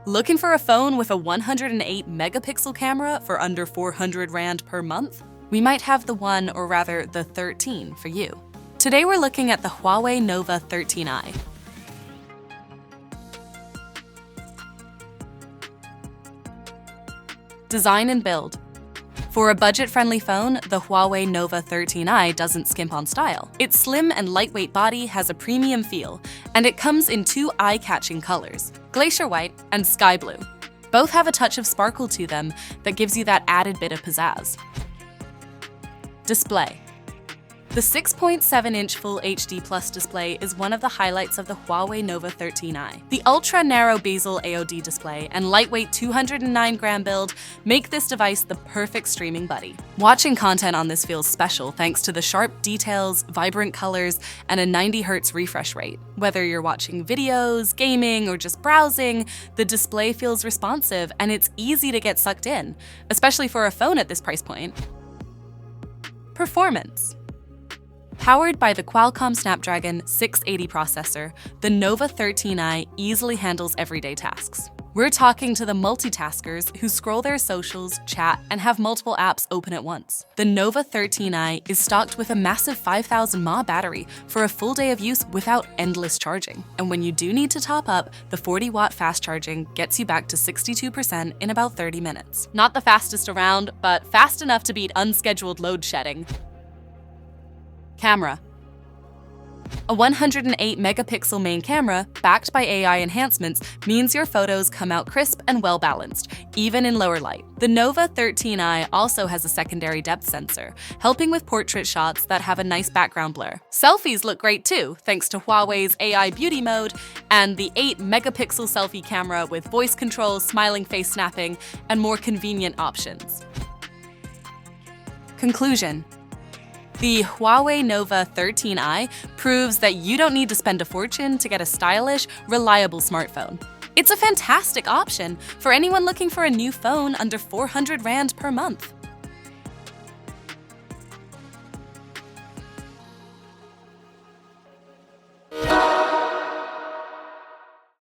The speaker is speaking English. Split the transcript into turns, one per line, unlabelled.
Looking for a phone with a 108 megapixel camera for under 400 Rand per month? We might have the one, or rather the 13, for you. Today we're looking at the Huawei Nova 13i. Design and build. For a budget-friendly phone, the Huawei Nova 13i doesn't skimp on style. Its slim and lightweight body has a premium feel, and it comes in two eye-catching colors, glacier white and sky blue. Both have a touch of sparkle to them that gives you that added bit of pizzazz. Display. The 6.7-inch Full HD Plus display is one of the highlights of the Huawei Nova 13i. The ultra-narrow bezel AOD display and lightweight 209-gram build make this device the perfect streaming buddy. Watching content on this feels special thanks to the sharp details, vibrant colors, and a 90 Hz refresh rate. Whether you're watching videos, gaming, or just browsing, the display feels responsive and it's easy to get sucked in, especially for a phone at this price point. Performance. Powered by the Qualcomm Snapdragon 680 processor, the Nova 13i easily handles everyday tasks. We're talking to the multitaskers who scroll their socials, chat, and have multiple apps open at once. The Nova 13i is stocked with a massive 5000 mAh battery for a full day of use without endless charging. And when you do need to top up, the 40-watt fast charging gets you back to 62% in about 30 minutes. Not the fastest around, but fast enough to beat unscheduled load shedding. Camera. A 108 megapixel main camera, backed by AI enhancements, means your photos come out crisp and well-balanced, even in lower light. The Nova 13i also has a secondary depth sensor, helping with portrait shots that have a nice background blur. Selfies look great too, thanks to Huawei's AI beauty mode and the 8 megapixel selfie camera with voice control, smiling face snapping, and more convenient options. Conclusion. The Huawei Nova 13i proves that you don't need to spend a fortune to get a stylish, reliable smartphone. It's a fantastic option for anyone looking for a new phone under 400 Rand per month.